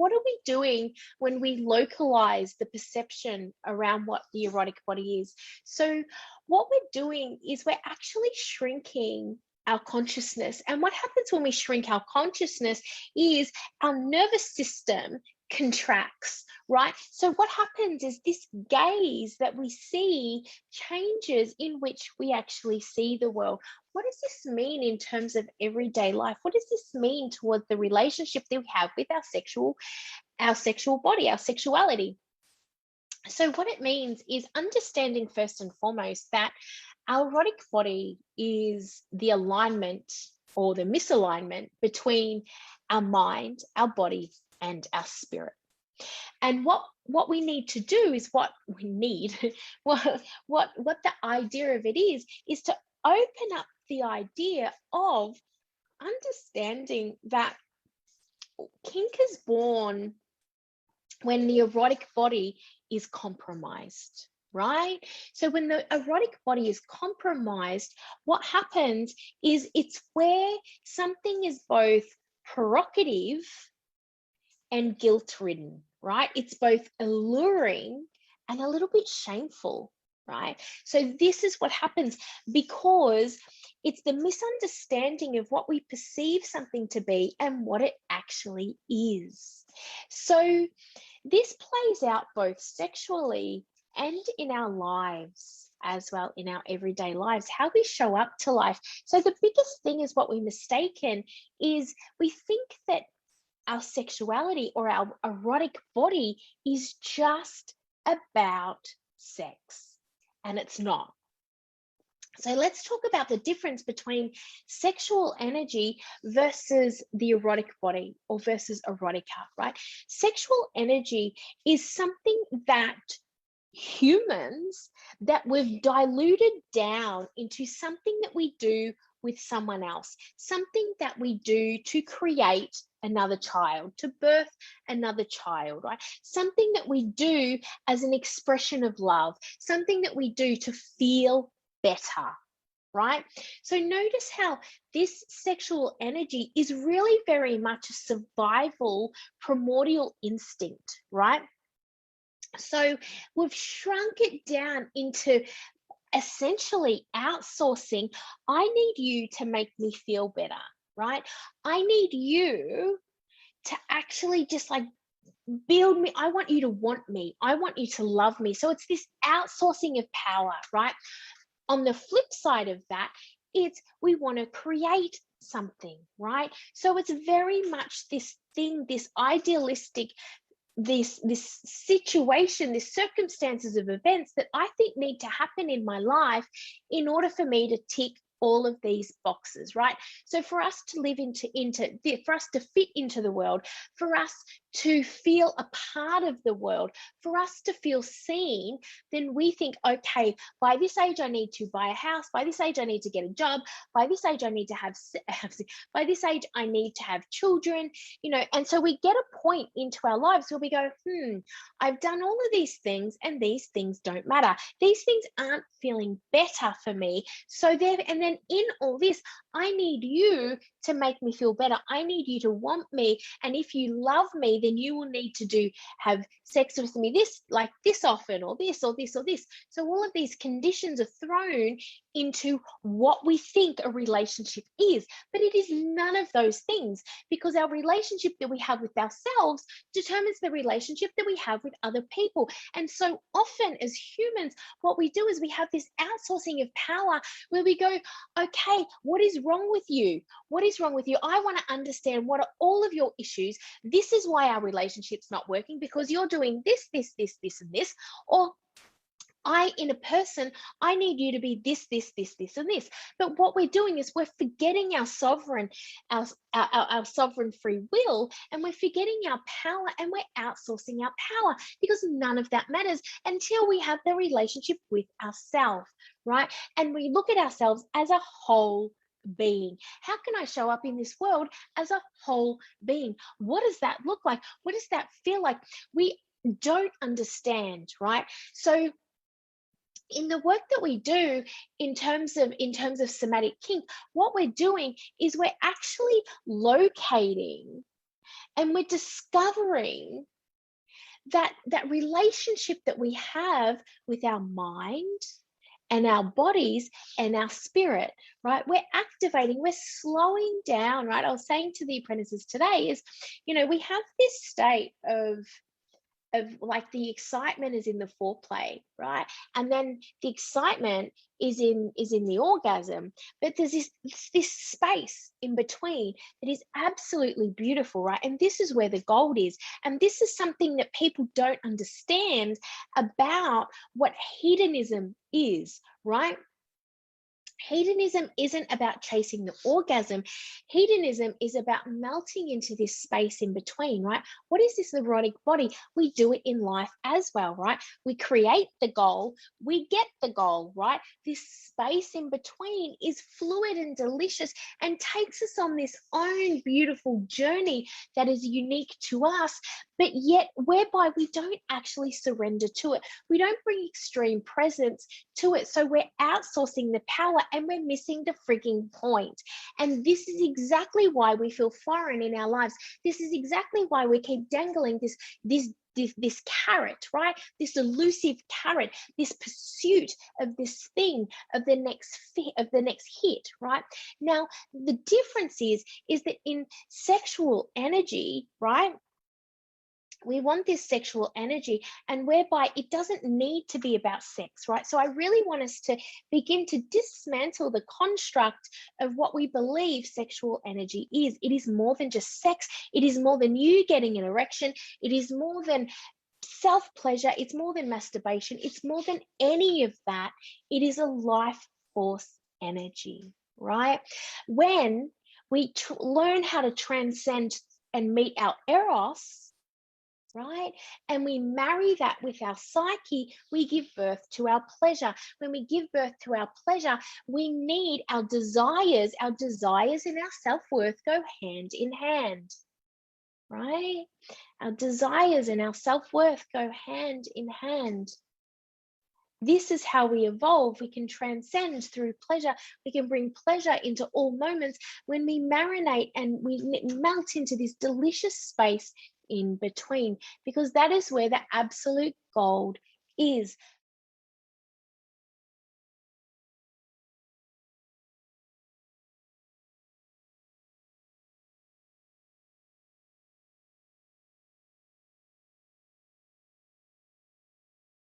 what are we doing when we localize the perception around what the erotic body is? So what we're doing is we're actually shrinking our consciousness. And what happens when we shrink our consciousness is our nervous system contracts, right? So what happens is this gaze that we see changes in which we actually see the world. What does this mean in terms of everyday life? What does this mean towards the relationship that we have with our sexual body, our sexuality? So what it means is understanding first and foremost that our erotic body is the alignment or the misalignment between our mind, our body, and our spirit. And what we need to do is what the idea of it is to open up the idea of understanding that kink is born when the erotic body is compromised, right? So when the erotic body is compromised, what happens is it's where something is both provocative and guilt-ridden, right? It's both alluring and a little bit shameful, right? So this is what happens because it's the misunderstanding of what we perceive something to be and what it actually is. So this plays out both sexually and in our lives as well, in our everyday lives, how we show up to life. So the biggest thing is what we mistaken is we think that our sexuality or our erotic body is just about sex, and it's not. So let's talk about the difference between sexual energy versus the erotic body or versus erotica, right? Sexual energy is something that humans that we've diluted down into something that we do with someone else, something that we do to create another child, to birth another child, right? Something that we do as an expression of love, something that we do to feel better, right? So notice how this sexual energy is really very much a survival primordial instinct, right? So we've shrunk it down into essentially outsourcing. I need you to make me feel better, right? I need you to actually just like build me. I want you to want me. I want you to love me. So it's this outsourcing of power, right? On the flip side of that, it's we want to create something, right? So it's very much this thing, this idealistic, this situation, this circumstances of events that I think need to happen in my life in order for me to tick all of these boxes, right? So for us to live for us to fit into the world, for us to feel a part of the world, for us to feel seen, then we think, okay, by this age I need to buy a house, by this age I need to get a job, by this age I need to have by this age I need to have children, and so we get a point into our lives where we go, I've done all of these things and these things don't matter. These things aren't feeling better for me. So and then in all this, I need you to make me feel better. I need you to want me. And if you love me, then you will need to have sex with me this often, or this, or this, or this. So all of these conditions are thrown into what we think a relationship is, but it is none of those things, because our relationship that we have with ourselves determines the relationship that we have with other people. And so often as humans, what we do is we have this outsourcing of power where we go, okay, what is wrong with you? What is wrong with you? I want to understand what are all of your issues. This is why our relationship's not working, because you're doing this, this, this, this, and this. Or in a person, I need you to be this, this, this, this, and this. But what we're doing is we're forgetting our sovereign free will, and we're forgetting our power, and we're outsourcing our power, because none of that matters until we have the relationship with ourselves, right? And we look at ourselves as a whole being. How can I show up in this world as a whole being? What does that look like? What does that feel like? We don't understand, right? So in the work that we do in terms of somatic kink, what we're doing is we're actually locating And we're discovering that relationship that we have with our mind and our bodies and our spirit, right? We're activating, we're slowing down, right? I was saying to the apprentices today is, we have this state of like the excitement is in the foreplay, right? And then the excitement is in the orgasm, but there's this space in between that is absolutely beautiful, right? And this is where the gold is. And this is something that people don't understand about what hedonism is, right? Hedonism isn't about chasing the orgasm. Hedonism is about melting into this space in between, right? What is this erotic body? We do it in life as well, right? We create the goal, we get the goal, right? This space in between is fluid and delicious and takes us on this own beautiful journey that is unique to us, but yet whereby we don't actually surrender to it. We don't bring extreme presence to it. So we're outsourcing the power and we're missing the freaking point. And this is exactly why we feel foreign in our lives. This is exactly why we keep dangling this carrot, right? This elusive carrot, this pursuit of this thing, of the next hit, right? Now, the difference is that in sexual energy, right? We want this sexual energy, and whereby it doesn't need to be about sex, right? So I really want us to begin to dismantle the construct of what we believe sexual energy is. It is more than just sex. It is more than you getting an erection. It is more than self-pleasure. It's more than masturbation. It's more than any of that. It is a life force energy, right? When we learn how to transcend and meet our eros, right? And we marry that with our psyche, we give birth to our pleasure. When we give birth to our pleasure, we need our desires. Our desires and our self-worth go hand in hand, right? Our desires and our self-worth go hand in hand. This is how we evolve. We can transcend through pleasure. We can bring pleasure into all moments when we marinate and we melt into this delicious space in between, because that is where the absolute gold is.